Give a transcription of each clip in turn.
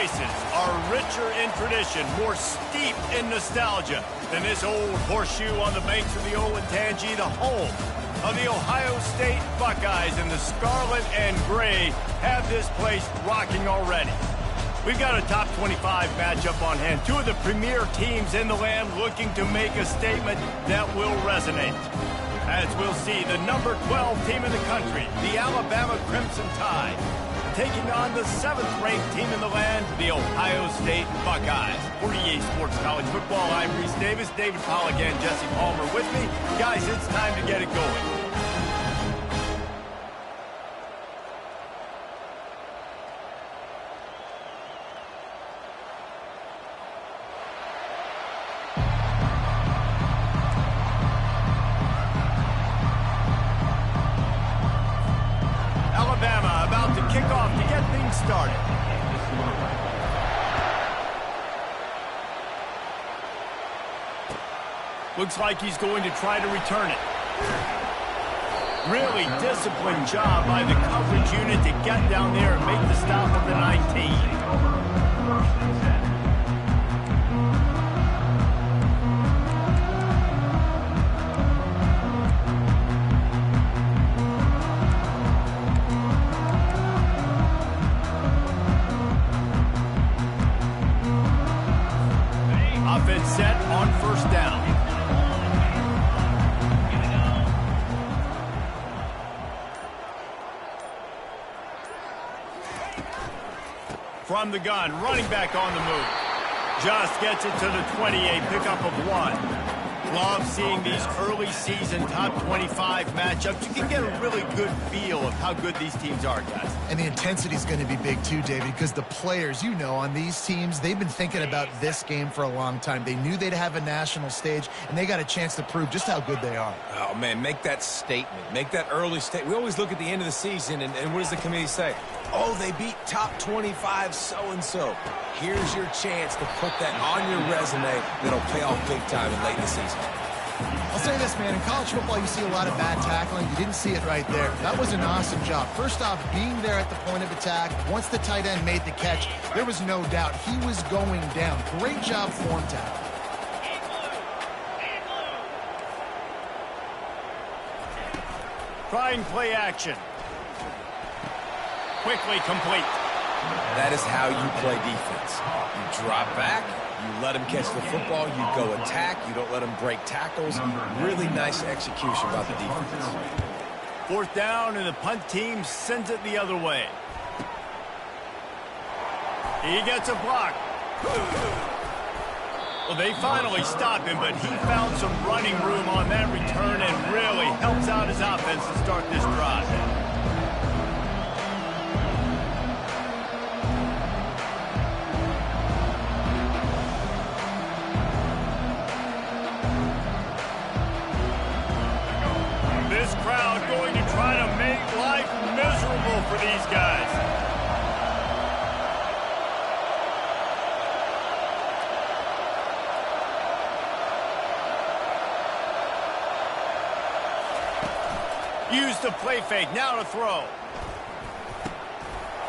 places are richer in tradition, more steep in nostalgia than this old horseshoe on the banks of the Olentangy, the home of the Ohio State Buckeyes, and the scarlet and gray have this place rocking already. We've got a top 25 matchup on hand. Two of the premier teams in the land looking to make a statement that will resonate. As we'll see, the number 12 team in the country, the Alabama Crimson Tide, taking on the 7th-ranked team in the land, the Ohio State Buckeyes. 48 Sports College Football, I'm Reese Davis, David Pollack and Jesse Palmer with me. Guys, it's time to get it going. Alabama about to kick off to get things started. Looks like he's going to try to return it. Really disciplined job by the coverage unit to get down there and make the stop of the 19. Offense set on first down. From the gun, running back on the move. Just gets it to the 28, pickup of 1. Love seeing these early season top 25 matchups. You can get a really good feel of how good these teams are, guys. And the intensity is going to be big too, David, because the players, you know, on these teams, they've been thinking about this game for a long time. They knew they'd have a national stage, and they got a chance to prove just how good they are. Oh, man, make that statement. Make that early statement. We always look at the end of the season, and what does the committee say? Oh, they beat top 25 so-and-so. Here's your chance to put that on your resume that'll pay off big time in late in the season. I'll say this, man. In college football, you see a lot of bad tackling. You didn't see it right there. That was an awesome job. First off, being there at the point of attack. Once the tight end made the catch, there was no doubt he was going down. Great job form tackle. Trying play action. Quickly complete. That is how you play defense. You drop back, you let him catch the football, you go attack, you don't let him break tackles. Really nice execution by the defense. Fourth down, and the punt team sends it the other way. He gets a block. Well, they finally stop him, but he found some running room on that return and really helps out his offense to start this drive. This crowd going to try to make life miserable for these guys. Use the play fake, now to throw.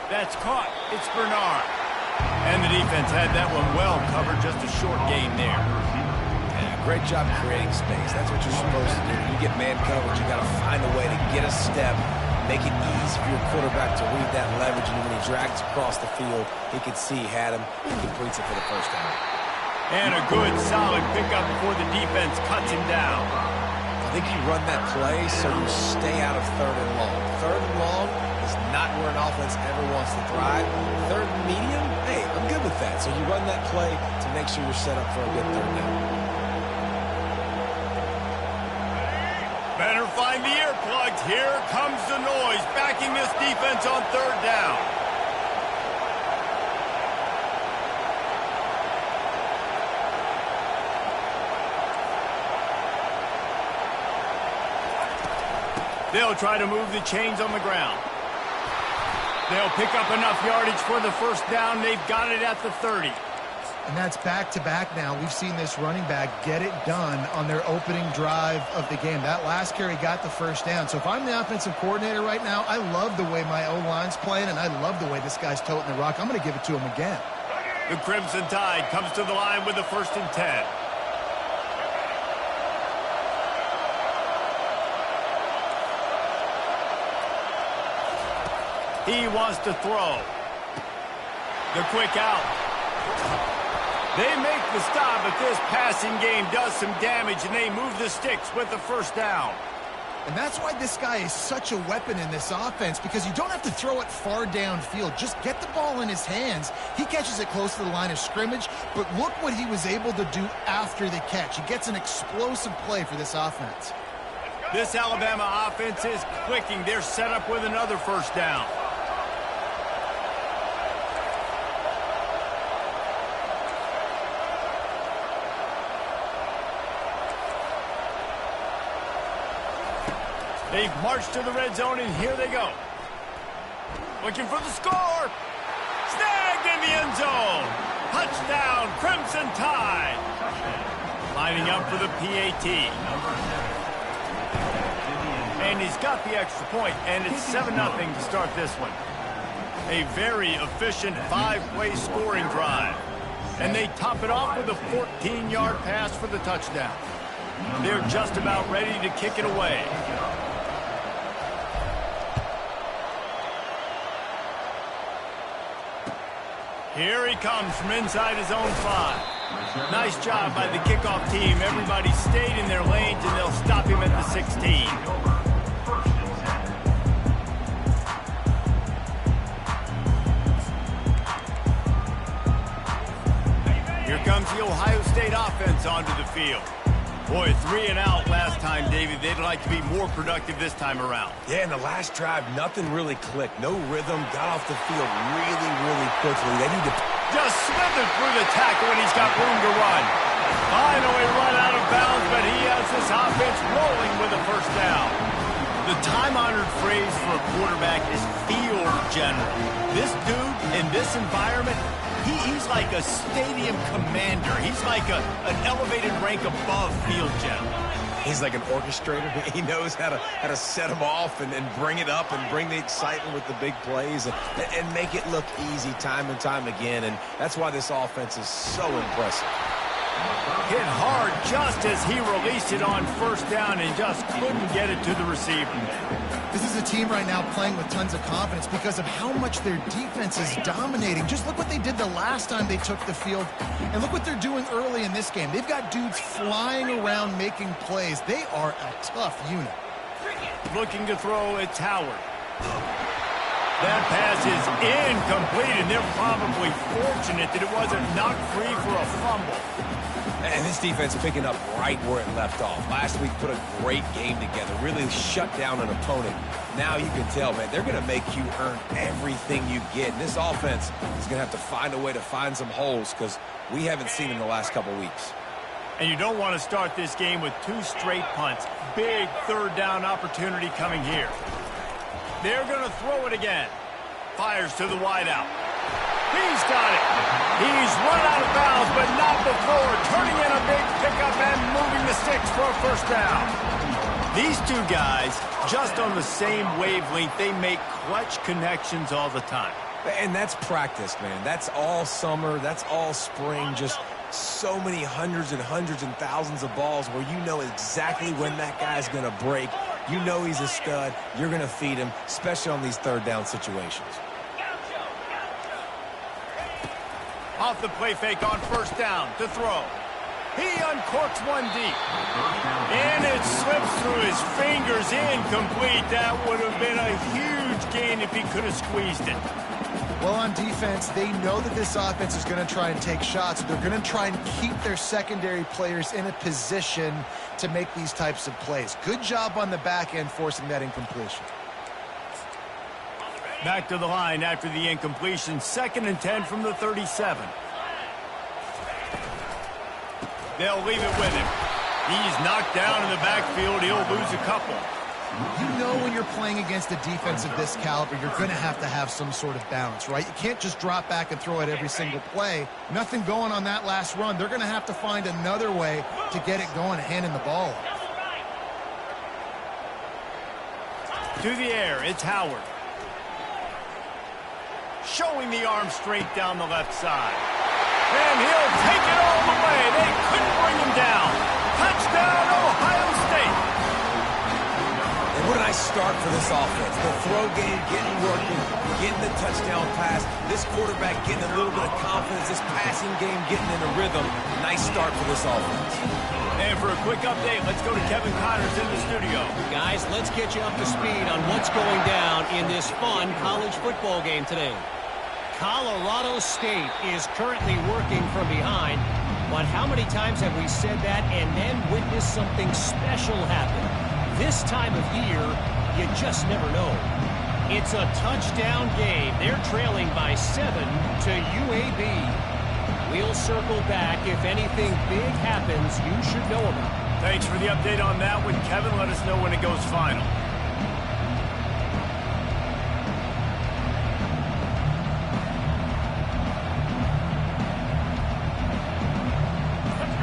That's caught, it's Bernard. And the defense had that one well covered, just a short gain there. Yeah, great job creating space, that's what you're supposed to do. You get man coverage, you gotta find a way to get a step, make it easy for your quarterback to read that leverage, and when he drags across the field, he could see he had him, he completes it for the first down. And a good, solid pickup before the defense cuts him down. I think you run that play so you stay out of third and long. Third and long is not where an offense ever wants to thrive. Third and medium, hey, I'm good with that. So you run that play to make sure you're set up for a good third down. Better find the earplugs. Here comes the noise, backing this defense on third down. They'll try to move the chains on the ground. They'll pick up enough yardage for the first down. They've got it at the 30. And that's back-to-back now. We've seen this running back get it done on their opening drive of the game. That last carry got the first down. So if I'm the offensive coordinator right now, I love the way my O-line's playing, and I love the way this guy's toting the rock. I'm going to give it to him again. The Crimson Tide comes to the line with the 1st and 10. He wants to throw. The quick out. They make the stop, but this passing game does some damage, and they move the sticks with the 1st down. And that's why this guy is such a weapon in this offense, because you don't have to throw it far downfield. Just get the ball in his hands. He catches it close to the line of scrimmage, but look what he was able to do after the catch. He gets an explosive play for this offense. This Alabama offense is clicking. They're set up with another 1st down. They've marched to the red zone, and here they go. Looking for the score. Snagged in the end zone. Touchdown, Crimson Tide. Lining up for the PAT. And he's got the extra point, and it's 7-0 to start this one. A very efficient 5-play scoring drive. And they top it off with a 14-yard pass for the touchdown. They're just about ready to kick it away. Here he comes from inside his own 5. Nice job by the kickoff team. Everybody stayed in their lanes, and they'll stop him at the 16. Here comes the Ohio State offense onto the field. Boy, 3 and out last time, David. They'd like to be more productive this time around. Yeah, in the last drive, nothing really clicked. No rhythm, got off the field really quickly. They need to... Just slithered through the tackle, and he's got room to run. Finally run out of bounds, but he has this offense rolling with a 1st down. The time-honored phrase for a quarterback is field general. This dude, in this environment, he's like a stadium commander. He's like an elevated rank above field general. He's like an orchestrator. He knows how to set them off and bring it up and bring the excitement with the big plays and make it look easy time and time again. And that's why this offense is so impressive. Hit hard just as he released it on 1st down and just couldn't get it to the receiver. This is a team right now playing with tons of confidence because of how much their defense is dominating. Just look what they did the last time they took the field, and look what they're doing early in this game. They've got dudes flying around making plays. They are a tough unit. Looking to throw, it's Howard. That pass is incomplete, and they're probably fortunate that it wasn't knocked free for a fumble. And this defense picking up right where it left off. Last week put a great game together, really shut down an opponent. Now you can tell, man, they're going to make you earn everything you get. And this offense is going to have to find a way to find some holes because we haven't seen in the last couple weeks. And you don't want to start this game with 2 straight punts. Big 3rd down opportunity coming here. They're going to throw it again. Fires to the wideout. He's got it. He's run out of bounds, but not before. Turning in a big pickup and moving the sticks for a 1st down. These 2 guys, just on the same wavelength, they make clutch connections all the time. And that's practice, man. That's all summer. That's all spring. Just so many hundreds and thousands of balls where you know exactly when that guy's going to break. You know he's a stud. You're going to feed him, especially on these 3rd down situations. Off the play fake on 1st down to throw. He uncorks one deep. And it slips through his fingers, incomplete. That would have been a huge gain if he could have squeezed it. Well, on defense, they know that this offense is going to try and take shots. They're going to try and keep their secondary players in a position to make these types of plays. Good job on the back end forcing that incompletion. Back to the line after the incompletion. 2nd and 10 from the 37. They'll leave it with him. He's knocked down in the backfield. He'll lose a couple. You know when you're playing against a defense of this caliber, you're going to have some sort of balance, right? You can't just drop back and throw it every single play. Nothing going on that last run. They're going to have to find another way to get it going and handing the ball off. To the air, it's Howard. Showing the arm straight down the left side. And he'll take it all the way. They couldn't bring him down. Touchdown, Ohio State. And what a nice start for this offense. The throw game getting working, getting the touchdown pass. This quarterback getting a little bit of confidence. This passing game getting in a rhythm. Nice start for this offense. And for a quick update, let's go to Kevin Connors in the studio. Guys, let's get you up to speed on what's going down in this fun college football game today. Colorado State is currently working from behind, but how many times have we said that and then witnessed something special happen? This time of year, you just never know. It's a touchdown game. They're trailing by 7 to UAB. We'll circle back. If anything big happens, you should know about it. Thanks for the update on that one, Kevin. Let us know when it goes final.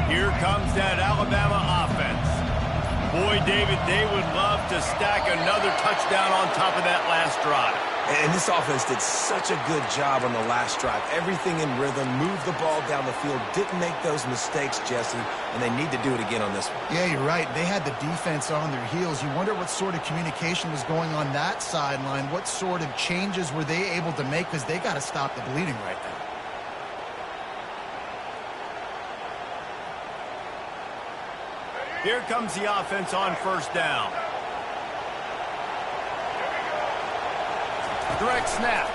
Here comes that Alabama offense. Boy, David, they would love to stack another touchdown on top of that last drive. And this offense did such a good job on the last drive. Everything in rhythm, moved the ball down the field, didn't make those mistakes, Jesse, and they need to do it again on this one. Yeah, you're right. They had the defense on their heels. You wonder what sort of communication was going on that sideline. What sort of changes were they able to make? Because they got to stop the bleeding right now. Here comes the offense on first down. Direct snap.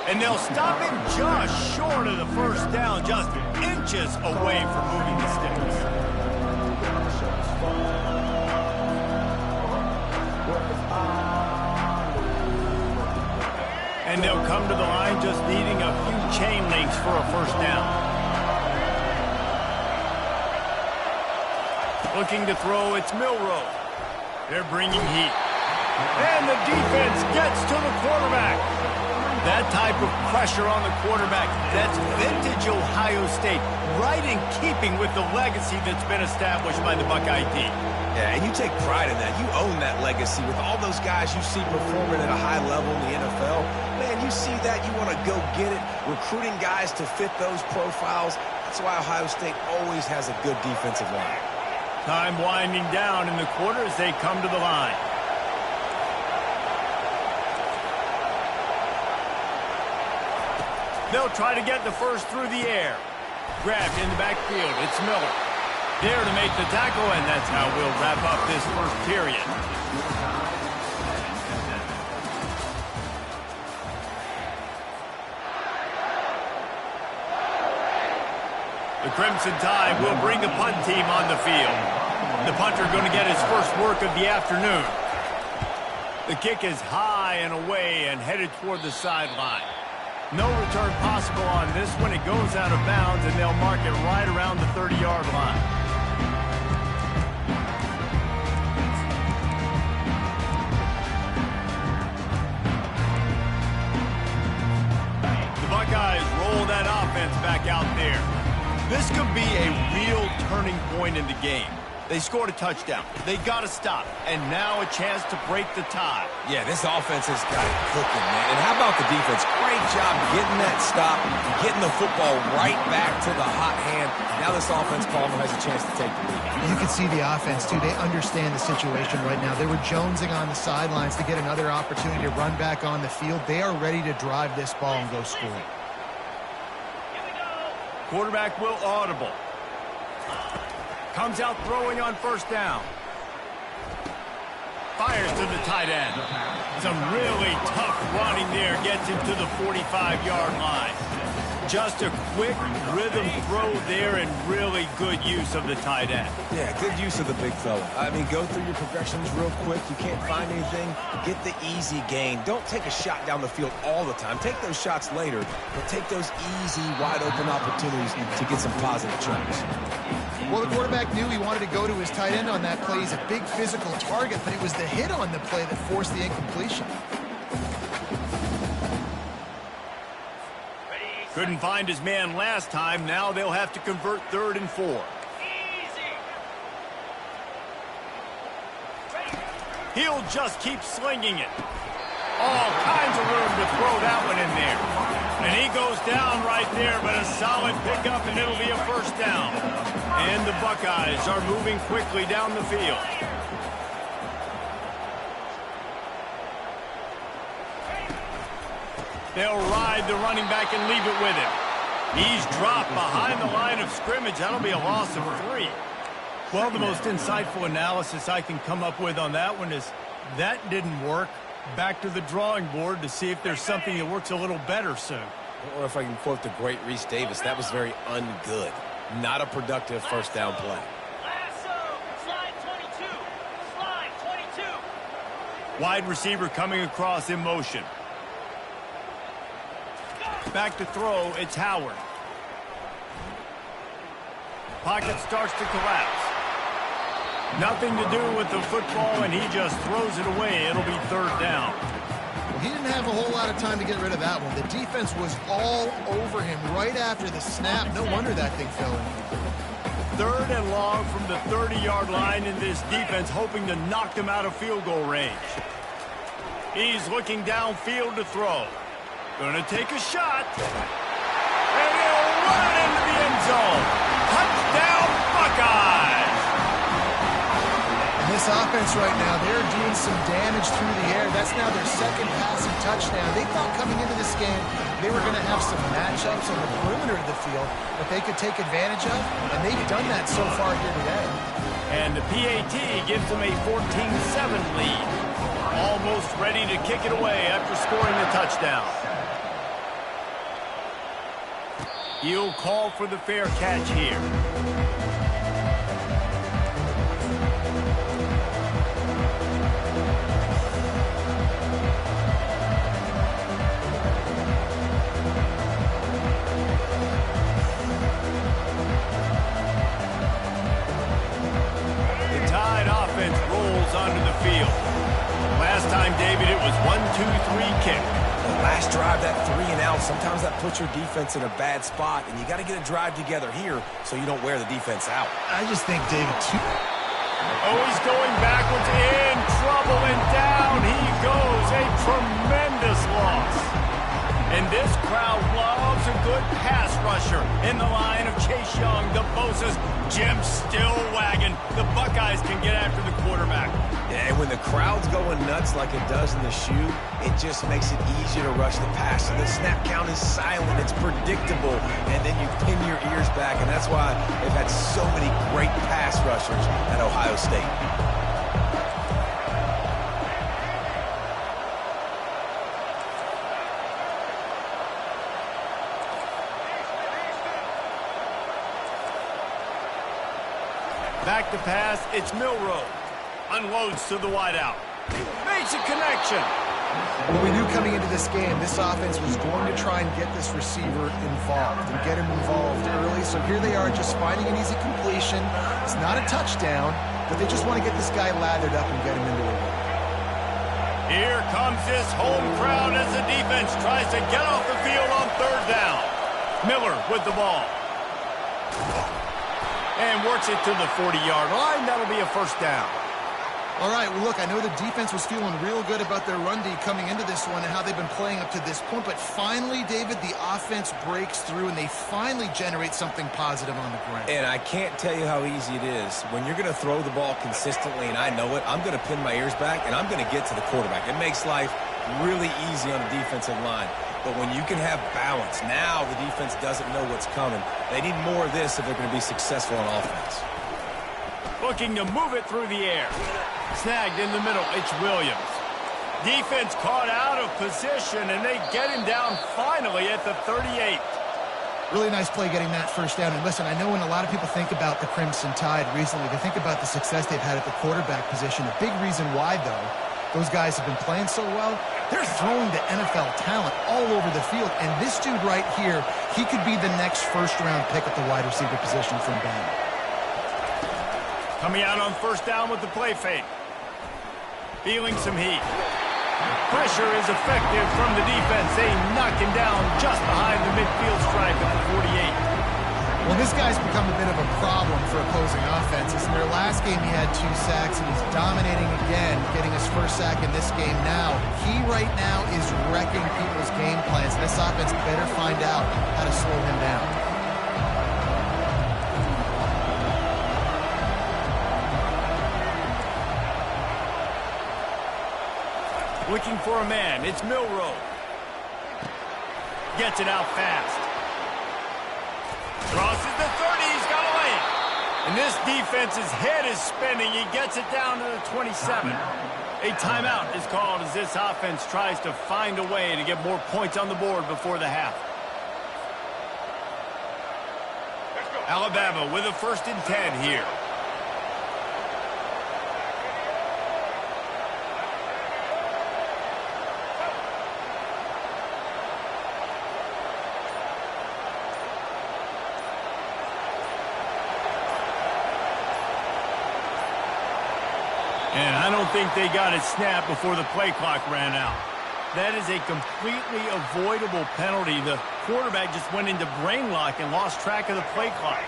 And they'll stop him just short of the first down, just inches away from moving the sticks. And they'll come to the line just needing a few chain links for a first down. Looking to throw, it's Milroe. They're bringing heat. And the defense gets to the quarterback. That type of pressure on the quarterback, that's vintage Ohio State, right in keeping with the legacy that's been established by the Buckeye team. Yeah, and you take pride in that. You own that legacy with all those guys you see performing at a high level in the NFL. Man, you see that, you want to go get it, recruiting guys to fit those profiles. That's why Ohio State always has a good defensive line. Time winding down in the quarter as they come to the line. They'll try to get the first through the air. Grabbed in the backfield. It's Miller. There to make the tackle, and that's how we'll wrap up this first period. The Crimson Tide will bring the punt team on the field. The punter going to get his first work of the afternoon. The kick is high and away and headed toward the sideline. No return possible on this one. It goes out of bounds, and they'll mark it right around the 30-yard line. The Buckeyes roll that offense back out there. This could be a real turning point in the game. They scored a touchdown. They got to stop. And now a chance to break the tie. Yeah, this offense has got it cooking, man. And how about the defense? Great job getting that stop, getting the football right back to the hot hand. Now this offense, Palmer, has a chance to take the lead. You can see the offense, too. They understand the situation right now. They were jonesing on the sidelines to get another opportunity to run back on the field. They are ready to drive this ball and go score. Quarterback will audible. Comes out throwing on first down. Fires to the tight end. Some really tough running there. Gets him to the 45-yard line. Just a quick rhythm throw there and really good use of the tight end. Yeah, good use of the big fella. I mean, go through your progressions real quick. You can't find anything. Get the easy gain. Don't take a shot down the field all the time. Take those shots later, but take those easy, wide-open opportunities to get some positive tracks. Well, the quarterback knew he wanted to go to his tight end on that play. He's a big physical target, but it was the hit on the play that forced the incompletion. Couldn't find his man last time. Now they'll have to convert 3rd and 4. He'll just keep slinging it. All kinds of room to throw that one in there. And he goes down right there, but a solid pickup, and it'll be a first down. And the Buckeyes are moving quickly down the field. They'll ride the running back and leave it with him. He's dropped behind the line of scrimmage. That'll be a loss of 3. Well, the most insightful analysis I can come up with on that one is that didn't work. Back to the drawing board to see if there's something that works a little better soon. Or if I can quote the great Reese Davis, that was very ungood. Not a productive first down play. Slide 22. Slide 22. Wide receiver coming across in motion. Back to throw, it's Howard. Pocket starts to collapse. Nothing to do with the football, and he just throws it away. It'll be third down. Well, he didn't have a whole lot of time to get rid of that one. The defense was all over him right after the snap. No wonder that thing fell in. Third and long from the 30-yard line, in this defense hoping to knock them out of field goal range. He's looking downfield to throw. Gonna take a shot. And he'll run it into the end zone. Touchdown, Buckeyes! And this offense right now, they're doing some damage through the air. That's now their second passing touchdown. They thought coming into this game they were going to have some matchups on the perimeter of the field that they could take advantage of, and they've done that so far here today. And the PAT gives them a 14-7 lead. Almost ready to kick it away after scoring the touchdown. He'll call for the fair catch here. The Tide offense rolls onto the field. Last time, David, it was 1-2-3 kick. Last drive, that 3 and out, sometimes that puts your defense in a bad spot, and you got to get a drive together here so you don't wear the defense out. I just think, David, oh, he's going backwards, in trouble, and down he goes. A tremendous loss. And this crowd loves a good pass rusher in the line of Chase Young, the Bosa's, Jim still wagging. The Buckeyes can get after the quarterback. Yeah, and when the crowd's going nuts like it does in the shoe, it just makes it easier to rush the pass. So the snap count is silent, it's predictable, and then you pin your ears back, and that's why they've had so many great pass rushers at Ohio State. Back to pass, it's Milroe. Unloads to the wideout. Makes a connection. Well, we knew coming into this game, this offense was going to try and get this receiver involved and get him involved early. So here they are just finding an easy completion. It's not a touchdown, but they just want to get this guy lathered up and get him into the win. Here comes this home crowd as the defense tries to get off the field on third down. Miller with the ball. And works it to the 40-yard line. That'll be a first down. All right, well, look, I know the defense was feeling real good about their run D coming into this one and how they've been playing up to this point. But finally, David, the offense breaks through and they finally generate something positive on the ground. And I can't tell you how easy it is. When you're going to throw the ball consistently, and I know it, I'm going to pin my ears back, and I'm going to get to the quarterback. It makes life really easy on the defensive line. But when you can have balance, now the defense doesn't know what's coming. They need more of this if they're going to be successful on offense. Looking to move it through the air. Snagged in the middle, it's Williams. Defense caught out of position, and they get him down finally at the 38. Really nice play getting that first down. And listen, I know when a lot of people think about the Crimson Tide recently, they think about the success they've had at the quarterback position. A big reason why, though, those guys have been playing so well, they're throwing to NFL talent all over the field. And this dude right here, he could be the next first-round pick at the wide receiver position from Bama. Coming out on first down with the play fake. Feeling some heat. Pressure is effective from the defense. They knock him down just behind the midfield stripe at the 48. Well, this guy's become a bit of a problem for opposing offenses. In their last game, he had 2 sacks, and he's dominating again, getting his first sack in this game now. He right now is wrecking people's game plans. This offense better find out how to slow him down. Looking for a man. It's Milroe. Gets it out fast. Crosses the 30. He's got a lane. And this defense's head is spinning. He gets it down to the 27. A timeout is called as this offense tries to find a way to get more points on the board before the half. Alabama with a 1st and 10 here. And I don't think they got it snapped before the play clock ran out. That is a completely avoidable penalty. The quarterback just went into brain lock and lost track of the play clock.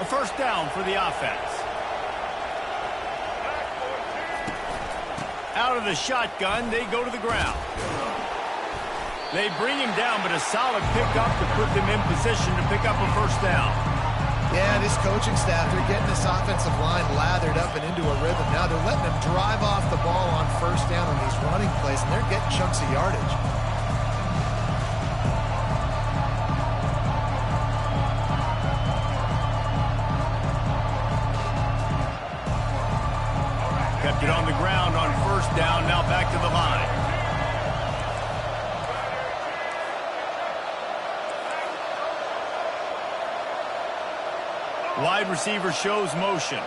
A 1st down for the offense. Out of the shotgun, they go to the ground. They bring him down, but a solid pickup to put them in position to pick up a 1st down. Yeah, this coaching staff, they're getting this offensive line lathered up and into a rhythm. Now they're letting them drive off the ball on 1st down on these running plays, and they're getting chunks of yardage. Kept it on the ground on 1st down, now back to the line. Wide receiver shows motion.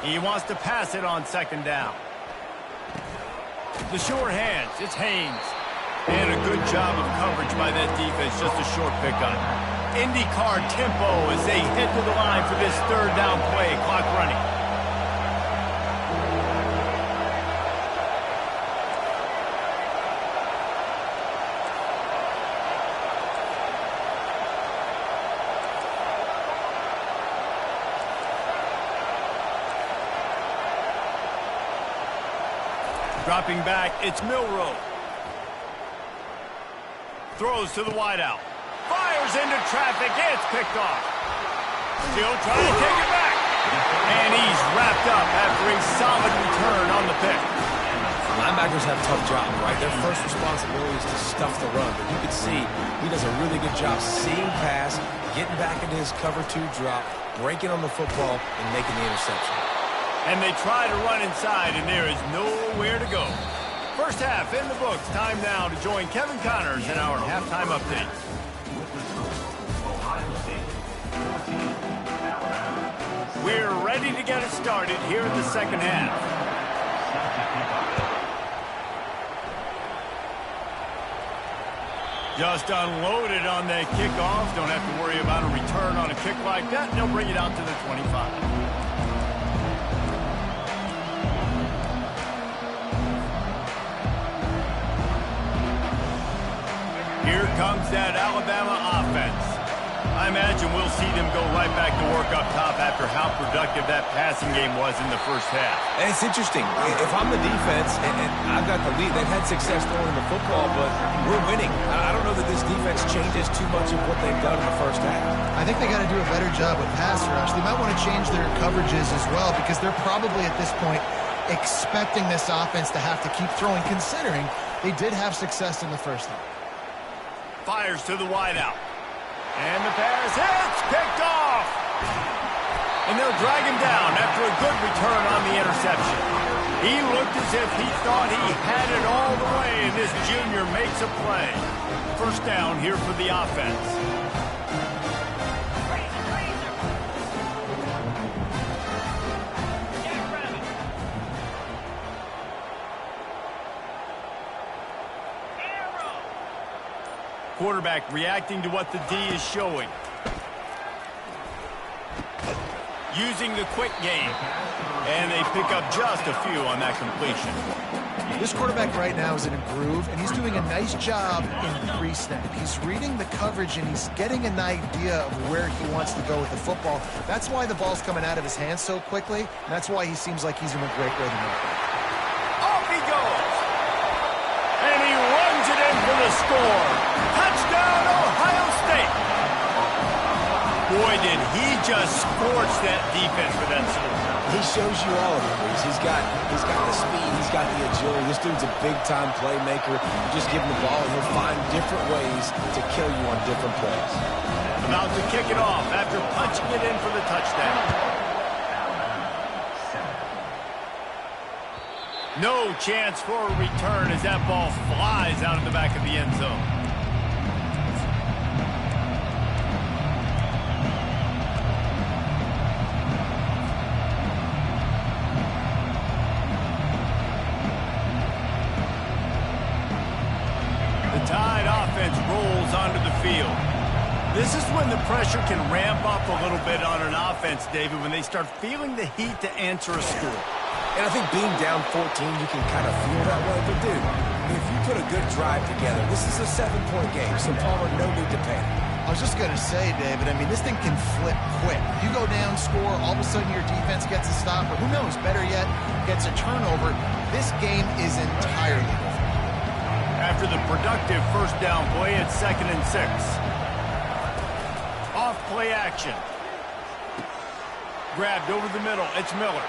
He wants to pass it on 2nd down. The short hands, it's Haynes. And a good job of coverage by that defense, just a short pickup. IndyCar tempo as they head to the line for this 3rd down play. Clock running. Dropping back, it's Milroe. Throws to the wideout. Fires into traffic. It's picked off. Still trying to take it back. And he's wrapped up after a solid return on the pick. Linebackers have tough jobs, right? Their first responsibility is to stuff the run. But you can see he does a really good job seeing pass, getting back into his cover 2 drop, breaking on the football, and making the interception. And they try to run inside, and there is nowhere to go. 1st half in the books. Time now to join Kevin Connors in our halftime update. We're ready to get it started here in the 2nd half. Just unloaded on that kickoff. Don't have to worry about a return on a kick like that. They'll bring it out to the 25. Here comes that Alabama offense. I imagine we'll see them go right back to work up top after how productive that passing game was in the 1st half. And it's interesting. If I'm the defense and I've got the lead, they've had success throwing the football, but we're winning. I don't know that this defense changes too much of what they've done in the 1st half. I think they got to do a better job with pass rush. They might want to change their coverages as well, because they're probably at this point expecting this offense to have to keep throwing, considering they did have success in the 1st half. Fires to the wideout. And the pass hits, picked off. And they'll drag him down after a good return on the interception. He looked as if he thought he had it all the way, and this junior makes a play. 1st down here for the offense. Quarterback reacting to what the D is showing. Using the quick game. And they pick up just a few on that completion. This quarterback right now is in a groove, and he's doing a nice job in pre-snap. He's reading the coverage, and he's getting an idea of where he wants to go with the football. That's why the ball's coming out of his hands so quickly, and that's why he seems like he's in a great rhythm. Off he goes. And he runs it in for the score. Touchdown, Ohio State. Boy, did he just scorch that defense for that score. He shows you all of it, Reese. He's got the speed. He's got the agility. This dude's a big-time playmaker. You just give him the ball, and he'll find different ways to kill you on different plays. About to kick it off after punching it in for the touchdown. No chance for a return as that ball flies out of the back of the end zone. Tide offense rolls onto the field. This is when the pressure can ramp up a little bit on an offense, David, when they start feeling the heat to answer a score. And I think being down 14, you can kind of feel that way. But, dude, if you put a good drive together, this is a 7-point game, so Palmer, no need to panic. I was just going to say, David, I mean, this thing can flip quick. You go down, score, all of a sudden your defense gets a stop, or who knows, better yet, gets a turnover. This game is entirely different. After the productive first down play, it's 2nd and 6. Off play action. Grabbed over the middle. It's Miller.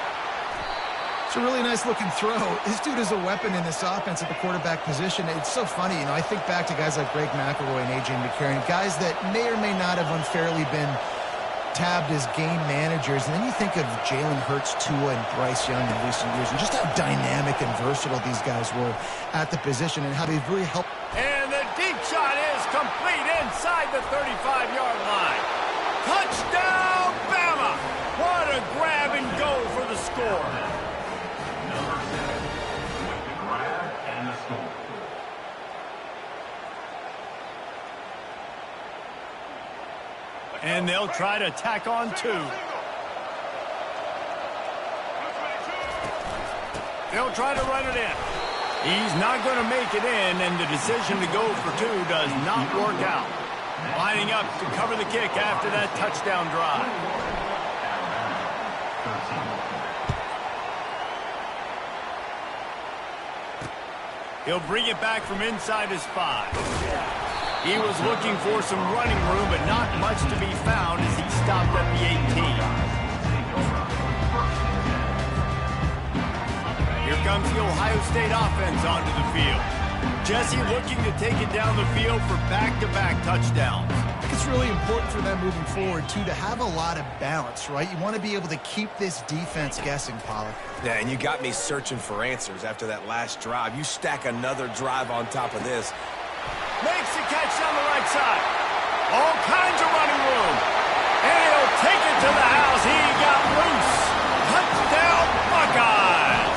It's a really nice looking throw. This dude is a weapon in this offense at the quarterback position. It's so funny, you know, I think back to guys like Greg McElroy and A.J. McCarron, guys that may or may not have unfairly been tabbed as game managers, and then you think of Jalen Hurts, Tua, and Bryce Young in recent years, and just how dynamic and versatile these guys were at the position and how they've really helped. And the deep shot is complete inside the 35-yard line. Touchdown, Bama! What a grab and go for the score. And they'll try to tack on 2. They'll try to run it in. He's not going to make it in, and the decision to go for 2 does not work out. Lining up to cover the kick after that touchdown drive. He'll bring it back from inside his 5. He was looking for some running room, but not much to be found as he stopped at the 18. Here comes the Ohio State offense onto the field. Jesse looking to take it down the field for back-to-back touchdowns. I think it's really important for them moving forward, too, to have a lot of balance, right? You want to be able to keep this defense guessing, Pollard. Yeah, and you got me searching for answers after that last drive. You stack another drive on top of this. Makes the catch down the right side. All kinds of running room. And he'll take it to the house. He got loose. Touchdown, Buckeyes.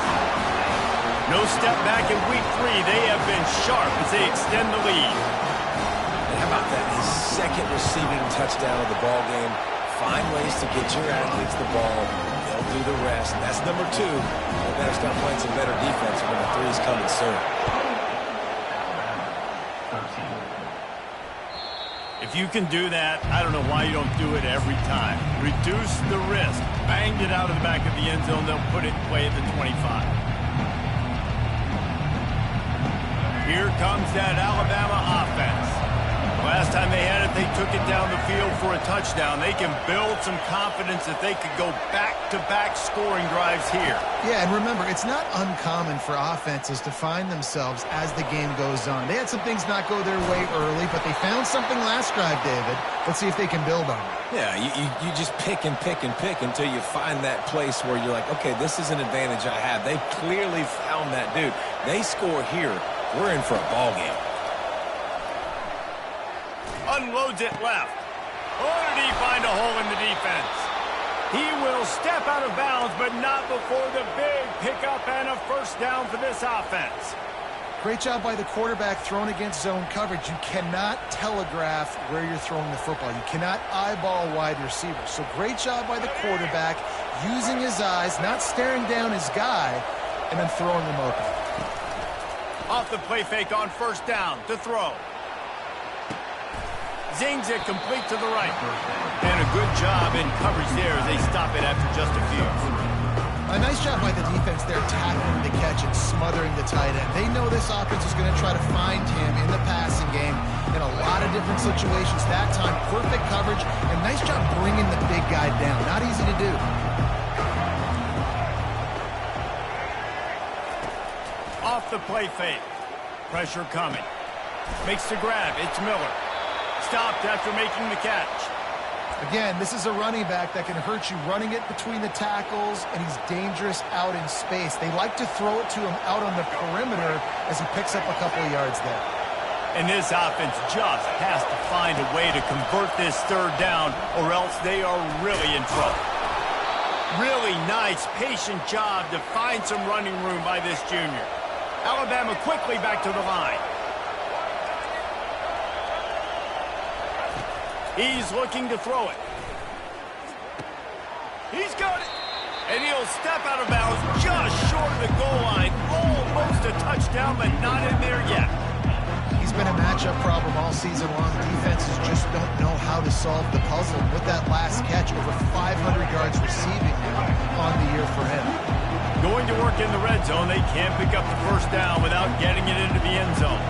No step back in week 3. They have been sharp as they extend the lead. And how about that? His 2nd receiving touchdown of the ball game. Find ways to get your athletes the ball. They'll do the rest. That's number 2. They better start playing some better defense when the 3 is coming soon. If you can do that, I don't know why you don't do it every time. Reduce the risk. Banged it out of the back of the end zone. They'll put it in play at the 25. Here comes that Alabama offense. Last time they had it, they took it down the field for a touchdown. They can build some confidence that they could go back-to-back scoring drives here. Yeah, and remember, it's not uncommon for offenses to find themselves as the game goes on. They had some things not go their way early, but they found something last drive, David. Let's see if they can build on it. Yeah, you just pick and pick and pick until you find that place where you're like, okay, this is an advantage I have. They clearly found that, dude. They score here, we're in for a ball game. Unloads it left. Oh, did he find a hole in the defense? He will step out of bounds, but not before the big pickup and a first down for this offense. Great job by the quarterback thrown against zone coverage. You cannot telegraph where you're throwing the football. You cannot eyeball wide receivers. So great job by the quarterback using his eyes, not staring down his guy, and then throwing him open. Off the play fake on first down to throw. Zings it complete to the right. And a good job in coverage there as they stop it after just a few. A nice job by the defense there tackling the catch and smothering the tight end. They know this offense is going to try to find him in the passing game in a lot of different situations. That time, perfect coverage and nice job bringing the big guy down. Not easy to do. Off the play fake. Pressure coming. Makes the grab. It's Miller. Stopped after making the catch. Again, this is a running back that can hurt you running it between the tackles, and he's dangerous out in space. They like to throw it to him out on the perimeter as he picks up a couple of yards there. And this offense just has to find a way to convert this third down, or else they are really in trouble. Really nice, patient job to find some running room by this junior. Alabama quickly back to the line. He's looking to throw it. He's got it. And he'll step out of bounds just short of the goal line. Almost a touchdown, but not in there yet. He's been a matchup problem all season long. Defenses just don't know how to solve the puzzle. With that last catch, over 500 yards receiving on the year for him. Going to work in the red zone. They can't pick up the first down without getting it into the end zone.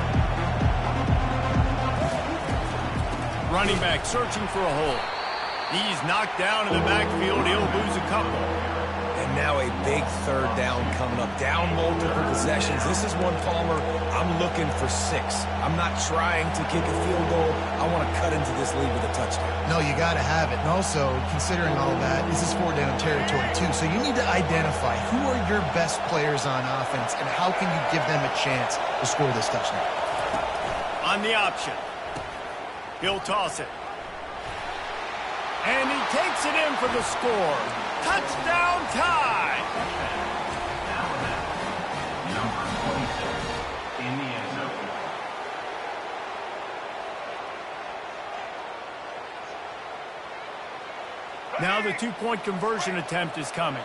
Running back searching for a hole. He's knocked down in the backfield. He'll lose a couple. And now a big third down coming up. Down multiple possessions. This is one, Palmer, I'm looking for 6. I'm not trying to kick a field goal. I want to cut into this lead with a touchdown. No, you got to have it. And also, considering all that, this is 4-down territory too. So you need to identify who are your best players on offense and how can you give them a chance to score this touchdown. On the option. He'll toss it. And he takes it in for the score. Touchdown tie. Number 26 in the end zone. Now the two-point conversion attempt is coming.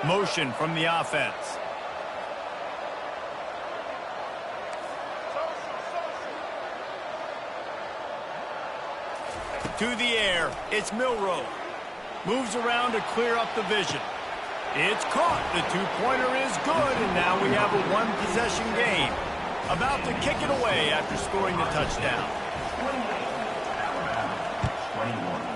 Motion from the offense. To the air, it's Milroe. Moves around to clear up the vision. It's caught. The two-pointer is good, and now we have a one-possession game. About to kick it away after scoring the touchdown. 21.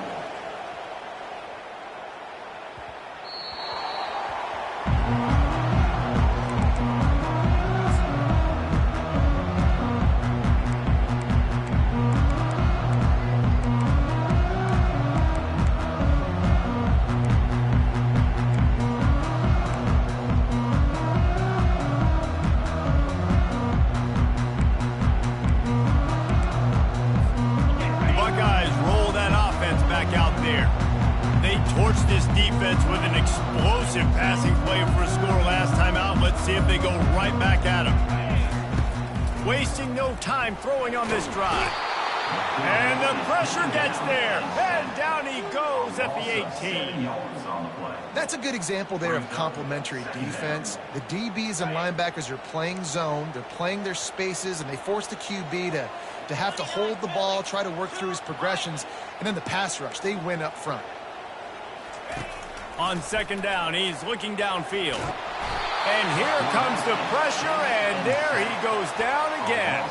This defense with an explosive passing play for a score last time out. Let's see if they go right back at him. Wasting no time throwing on this drive. And the pressure gets there. And down he goes at the 18. That's a good example there of complementary defense. The DBs and linebackers are playing zone. They're playing their spaces, and they force the QB to have to hold the ball, try to work through his progressions. And then the pass rush, they win up front. On second down, he's looking downfield. And here comes the pressure, and there he goes down again.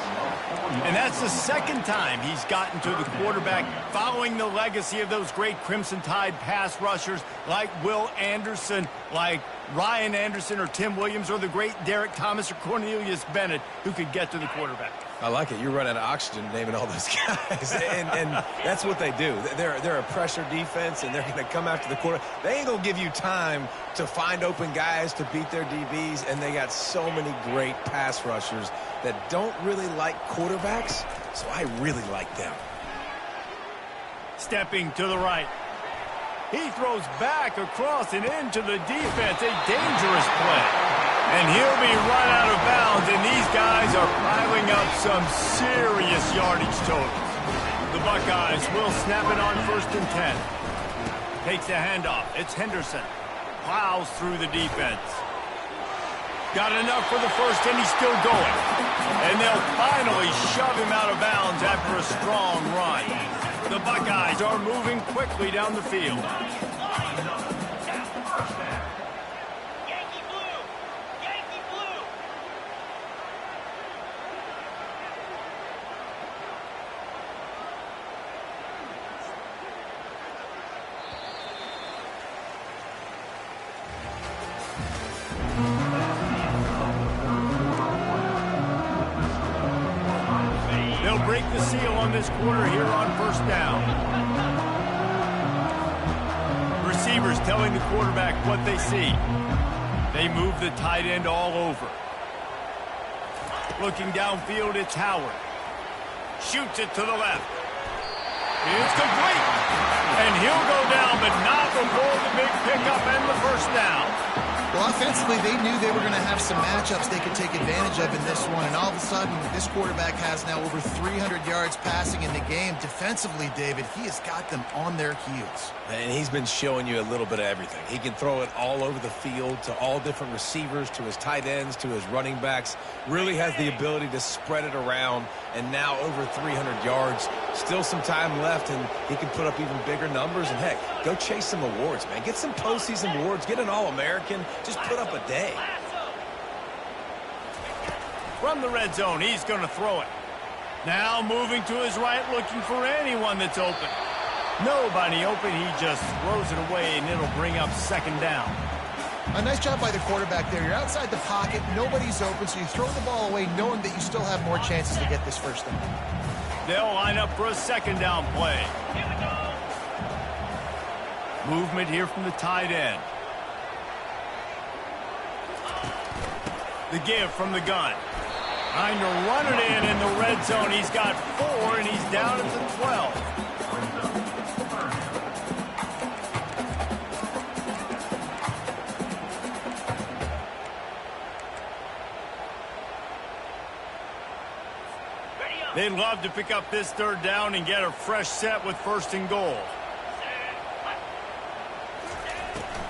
And that's the second time he's gotten to the quarterback following the legacy of those great Crimson Tide pass rushers like Will Anderson, like Ryan Anderson or Tim Williams or the great Derek Thomas or Cornelius Bennett who could get to the quarterback. I like it. You're running out of oxygen naming all those guys. and that's what they do. They're a pressure defense, and they're going to come after the quarter. They ain't going to give you time to find open guys to beat their DBs, and they got so many great pass rushers that don't really like quarterbacks, so I really like them. Stepping to the right. He throws back across and into the defense. A dangerous play. And he'll be run out of bounds, and these guys are piling up some serious yardage totals. The Buckeyes will snap it on 1st and 10. Takes the handoff. It's Henderson. Plows through the defense. Got enough for the first, and he's still going. And they'll finally shove him out of bounds after a strong run. The Buckeyes are moving quickly down the field. They'll break the seal on this quarter here on 1st down. Receivers telling the quarterback what they see. They move the tight end all over. Looking downfield, it's Howard. Shoots it to the left. It's complete. And he'll go down, but not before the big pickup and the 1st down. Well, offensively, they knew they were going to have some matchups they could take advantage of in this one. And all of a sudden, this quarterback has now over 300 yards passing in the game. Defensively, David, he has got them on their heels. And he's been showing you a little bit of everything. He can throw it all over the field to all different receivers, to his tight ends, to his running backs. Really has the ability to spread it around. And now over 300 yards. Still some time left, and he can put up even bigger numbers. And, heck, go chase some awards, man. Get some postseason awards. Get an All-American. Just put up a day. From the red zone, he's going to throw it. Now moving to his right, looking for anyone that's open. Nobody open. He just throws it away, and it'll bring up 2nd down. A nice job by the quarterback there. You're outside the pocket. Nobody's open, so you throw the ball away knowing that you still have more chances to get this 1st down. They'll line up for a 2nd down play. Movement here from the tight end. The give from the gun. Trying to run it in the red zone. He's got 4, and he's down at the 12. They'd love to pick up this 3rd down and get a fresh set with 1st and goal.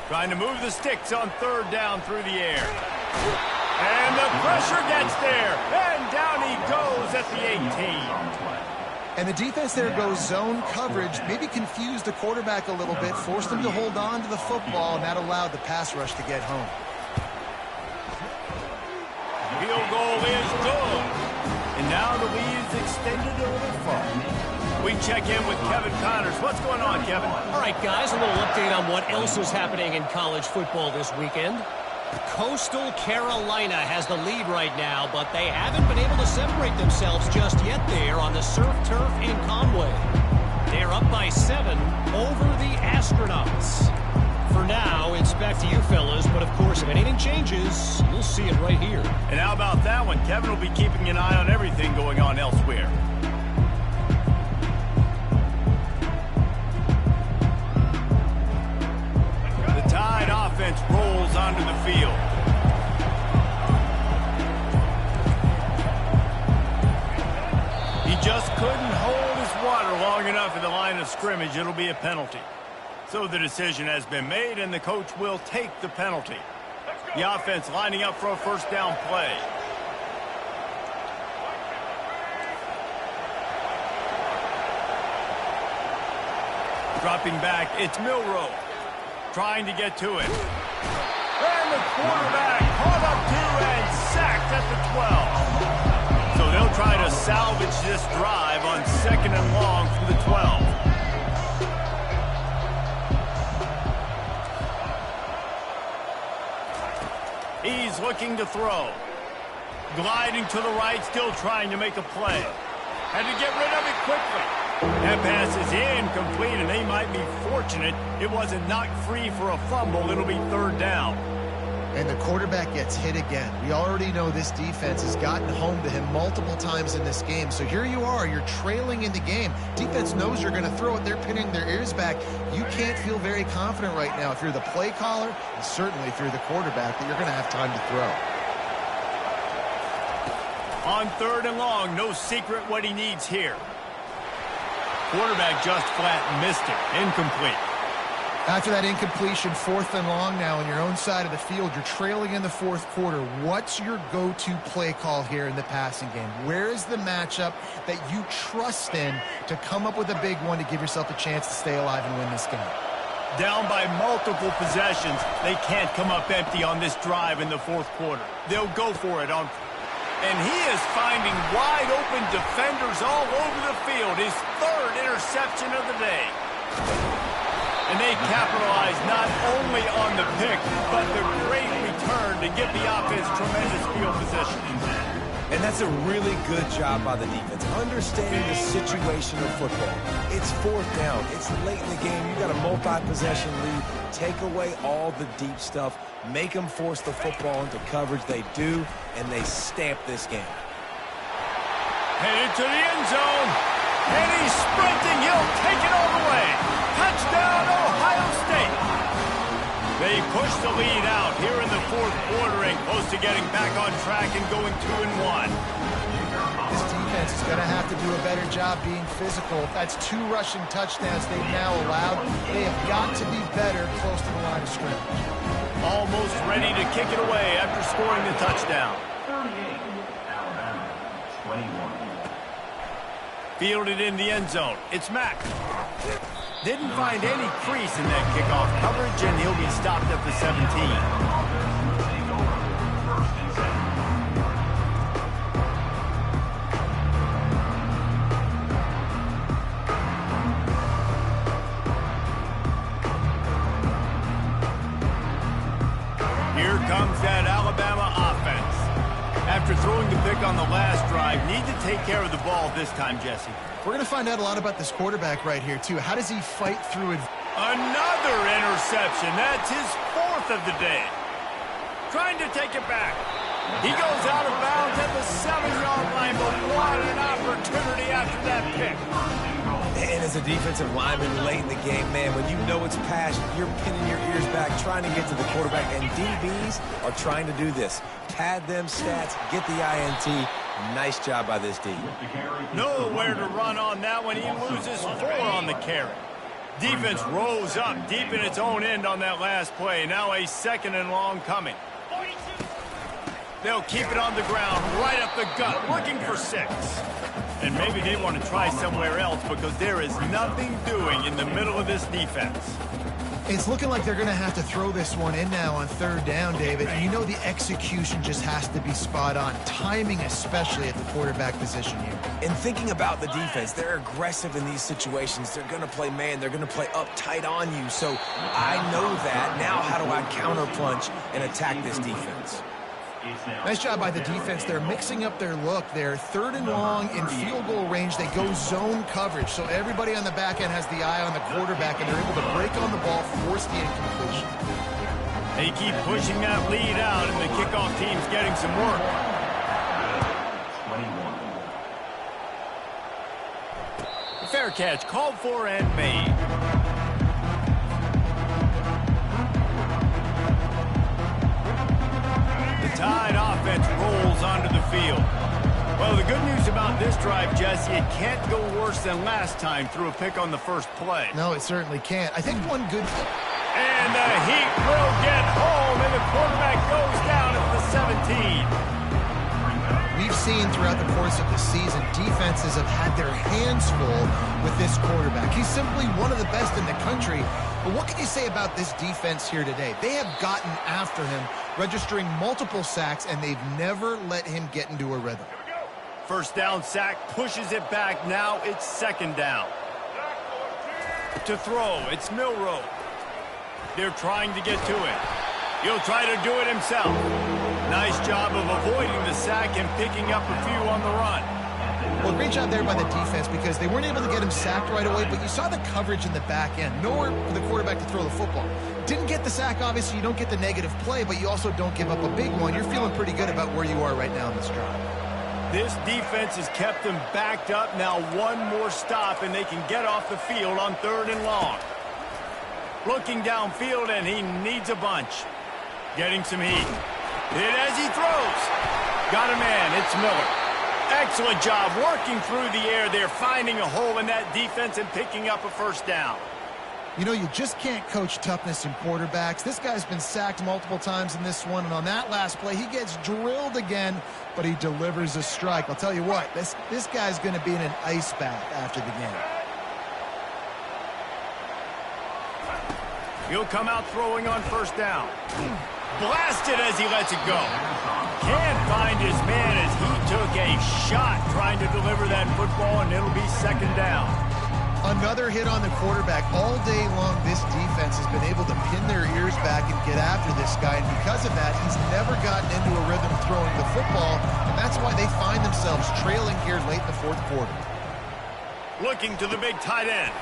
Trying to move the sticks on 3rd down through the air. And the pressure gets there. And down he goes at the 18. And the defense there goes zone coverage, maybe confused the quarterback a little bit, forced him to hold on to the football, and that allowed the pass rush to get home. Field goal is good. And now the lead is extended a little far. We check in with Kevin Connors. What's going on, Kevin? All right, guys, a little update on what else is happening in college football this weekend. Coastal Carolina has the lead right now, but they haven't been able to separate themselves just yet there on the surf turf in Conway. They're up by 7 over the Astronauts. For now, it's back to you fellas, but of course, if anything changes, you'll see it right here. And how about that one? Kevin will be keeping an eye on everything going on elsewhere. The Tide offense rolls onto the field. He just couldn't hold his water long enough in the line of scrimmage. It'll be a penalty. So the decision has been made, and the coach will take the penalty. The offense lining up for a 1st down play. Dropping back, it's Milroe. Trying to get to it. And the quarterback caught up to and sacked at the 12. So they'll try to salvage this drive on 2nd and long from the 12. looking to throw. Gliding to the right, still trying to make a play. Had to get rid of it quickly. That pass is incomplete, and they might be fortunate it wasn't knocked free for a fumble. It'll be third down. And the quarterback gets hit again. We already know this defense has gotten home to him multiple times in this game. So here you are, you're trailing in the game. Defense knows you're going to throw it. They're pinning their ears back. You can't feel very confident right now if you're the play caller, and certainly if you're the quarterback, that you're going to have time to throw. On third and long, no secret what he needs here. Quarterback just flat missed it. Incomplete. After that incompletion, fourth and long now on your own side of the field, you're trailing in the fourth quarter. What's your go-to play call here in the passing game? Where is the matchup that you trust in to come up with a big one to give yourself a chance to stay alive and win this game? Down by multiple possessions, they can't come up empty on this drive in the fourth quarter. They'll go for it on... And he is finding wide-open defenders all over the field. His third interception of the day. And they capitalize not only on the pick, but the great return to give the offense tremendous field position. And that's a really good job by the defense, understanding the situation of football. It's fourth down. It's late in the game. You got a multi-possession lead. Take away all the deep stuff. Make them force the football into coverage. They do, and they stamp this game. Headed to the end zone. And he's sprinting. He'll take it all the way. Touchdown, Ohio State. They push the lead out here in the fourth quarter and close to getting back on track and going 2-1. This defense is going to have to do a better job being physical. That's 2 rushing touchdowns they've now allowed. They have got to be better close to the line of scrimmage. Almost ready to kick it away after scoring the touchdown. 38, Alabama, 21. Fielded in the end zone. It's Mack. Didn't find any crease in that kickoff coverage, and he'll be stopped at the 17. Here comes that Alabama offense. After throwing the pick on the last drive, need to take care of the ball this time, Jesse. We're going to find out a lot about this quarterback right here, too. How does he fight through it? Another interception. That's his 4th of the day. Trying to take it back. He goes out of bounds at the 7-yard line, but what an opportunity after that pick. And as a defensive lineman late in the game, man, when you know it's passed, you're pinning your ears back, trying to get to the quarterback. And DBs are trying to do this. Pad them stats, get the INT. Nice job by this D. Nowhere to run on that one. He loses 4 on the carry. Defense rose up deep in its own end on that last play. Now a 2nd and long coming. They'll keep it on the ground, right up the gut, looking for 6. And maybe they want to try somewhere else because there is nothing doing in the middle of this defense. It's looking like they're going to have to throw this one in now on 3rd down, David. And you know the execution just has to be spot on. Timing, especially at the quarterback position here. And thinking about the defense, they're aggressive in these situations. They're going to play man. They're going to play up tight on you. So I know that. Now how do I counterpunch and attack this defense? Nice job by the defense. They're mixing up their look. They're 3rd and long in field goal range. They go zone coverage. So everybody on the back end has the eye on the quarterback, and they're able to break on the ball, force the incompletion. They keep pushing that lead out, and the kickoff team's getting some work. 21. Fair catch, called for and made. Tide offense rolls onto the field. Well, the good news about this drive, Jesse, it can't go worse than last time through a pick on the first play. No, it certainly can't. I think one good... And the Heat will get home, and the quarterback goes down at the 17. We've seen throughout the course of the season, defenses have had their hands full with this quarterback. He's simply one of the best in the country. But what can you say about this defense here today? They have gotten after him, registering multiple sacks, and they've never let him get into a rhythm. First down sack, pushes it back. Now it's 2nd down. To throw, it's Milroe. They're trying to get to it. He'll try to do it himself. Nice job of avoiding the sack and picking up a few on the run. Well, great job there by the defense because they weren't able to get him sacked right away, but you saw the coverage in the back end. Nowhere for the quarterback to throw the football. Didn't get the sack, obviously. You don't get the negative play, but you also don't give up a big one. You're feeling pretty good about where you are right now in this drive. This defense has kept them backed up. Now one more stop, and they can get off the field on 3rd and long. Looking downfield, and he needs a bunch. Getting some heat. Hit as he throws. Got a man. It's Miller. Excellent job working through the air there, finding a hole in that defense and picking up a first down. You know, you just can't coach toughness in quarterbacks. This guy's been sacked multiple times in this one, and on that last play, he gets drilled again, but he delivers a strike. I'll tell you what, this guy's going to be in an ice bath after the game. He'll come out throwing on first down. Blasted as he lets it go. Can't find his man as he took a shot trying to deliver that football, and it'll be 2nd down. Another hit on the quarterback. All day long, this defense has been able to pin their ears back and get after this guy, and because of that, he's never gotten into a rhythm throwing the football, and that's why they find themselves trailing here late in the 4th quarter. Looking to the big tight end.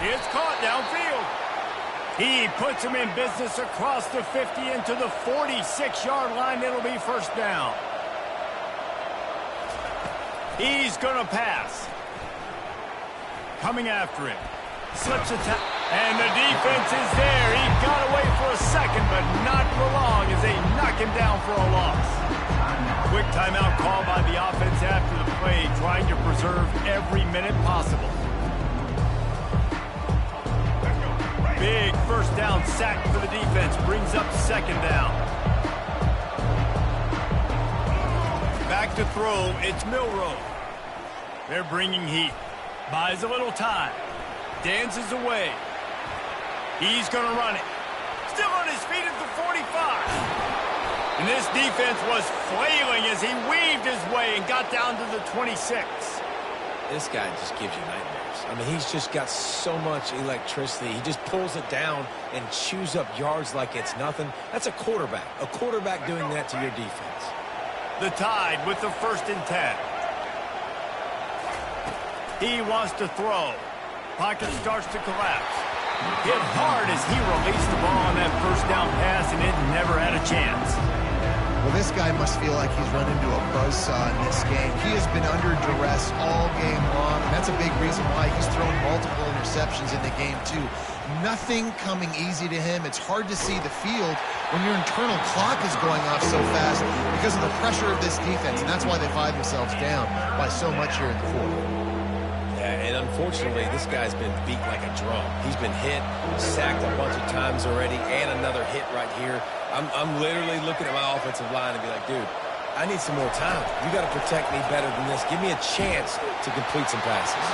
It's caught downfield. He puts him in business across the 50 into the 46-yard line. It'll be first down. He's going to pass. Coming after him. Slips a tap. And the defense is there. He got away for a second, but not for long as they knock him down for a loss. Quick timeout call by the offense after the play, trying to preserve every minute possible. Big first down sack for the defense. Brings up 2nd down. Back to throw. It's Milroe. They're bringing heat. Buys a little time. Dances away. He's going to run it. Still on his feet at the 45. And this defense was flailing as he weaved his way and got down to the 26. This guy just gives you nightmares. I mean, he's just got so much electricity. He just pulls it down and chews up yards like it's nothing. That's a quarterback. A quarterback doing that to your defense. The Tide with the 1st and 10. He wants to throw. Pocket starts to collapse. Hit hard as he released the ball on that first down pass, and it never had a chance. Well, this guy must feel like he's run into a buzzsaw in this game. He has been under duress all game long, and that's a big reason why he's thrown multiple interceptions in the game, too. Nothing coming easy to him. It's hard to see the field when your internal clock is going off so fast because of the pressure of this defense, and that's why they find themselves down by so much here in the 4th. And unfortunately, this guy's been beat like a drum. He's been hit, sacked a bunch of times already, and another hit right here. I'm literally looking at my offensive line and be like, dude, I need some more time. You got to protect me better than this. Give me a chance to complete some passes.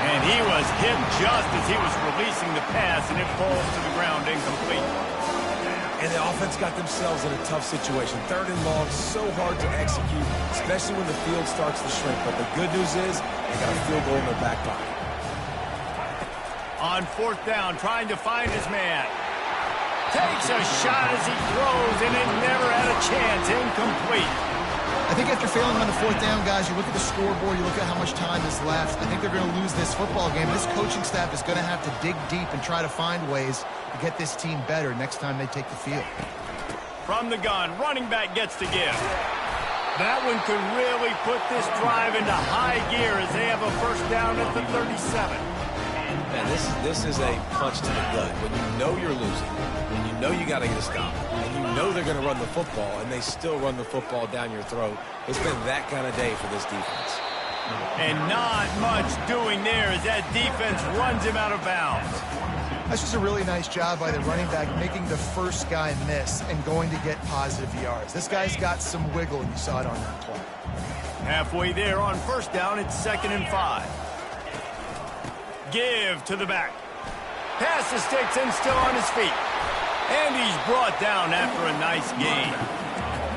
And he was hit just as he was releasing the pass, and it falls to the ground incomplete. And the offense got themselves in a tough situation. 3rd and long, so hard to execute, especially when the field starts to shrink. But the good news is they got a field goal in their back pocket. On 4th down, trying to find his man. Takes a shot as he throws, and it never had a chance. Incomplete. I think after failing on the 4th down, guys, you look at the scoreboard, you look at how much time is left. I think they're going to lose this football game. This coaching staff is going to have to dig deep and try to find ways to get this team better next time they take the field. From the gun, running back gets to give. That one could really put this drive into high gear as they have a first down at the 37. Man, this is a punch to the gut. When you know you're losing, when you know you got to get a stop, and you know they're going to run the football, and they still run the football down your throat, it's been that kind of day for this defense. And not much doing there as that defense runs him out of bounds. That's just a really nice job by the running back, making the first guy miss and going to get positive yards. This guy's got some wiggle, and you saw it on that play. Halfway there on first down, it's 2nd and 5. Give to the back. Pass the sticks and still on his feet. And he's brought down after a nice gain.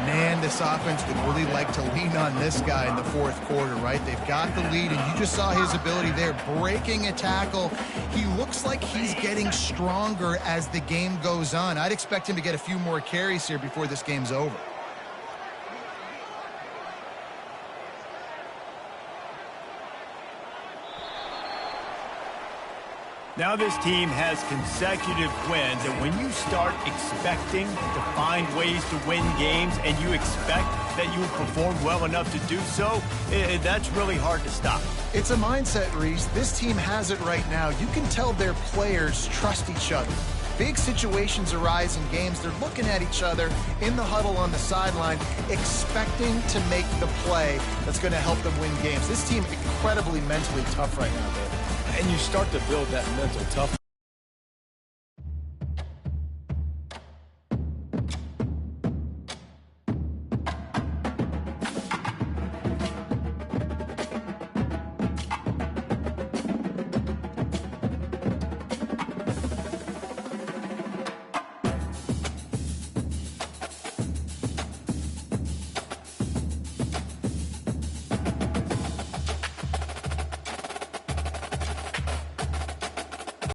Man, this offense would really like to lean on this guy in the 4th quarter, right? They've got the lead, and you just saw his ability there, breaking a tackle. He looks like he's getting stronger as the game goes on. I'd expect him to get a few more carries here before this game's over. Now this team has consecutive wins, and when you start expecting to find ways to win games and you expect that you will perform well enough to do so, that's really hard to stop. It's a mindset, Reese. This team has it right now. You can tell their players trust each other. Big situations arise in games. They're looking at each other in the huddle on the sideline, expecting to make the play that's going to help them win games. This team incredibly mentally tough right now, Dave. And you start to build that mental toughness.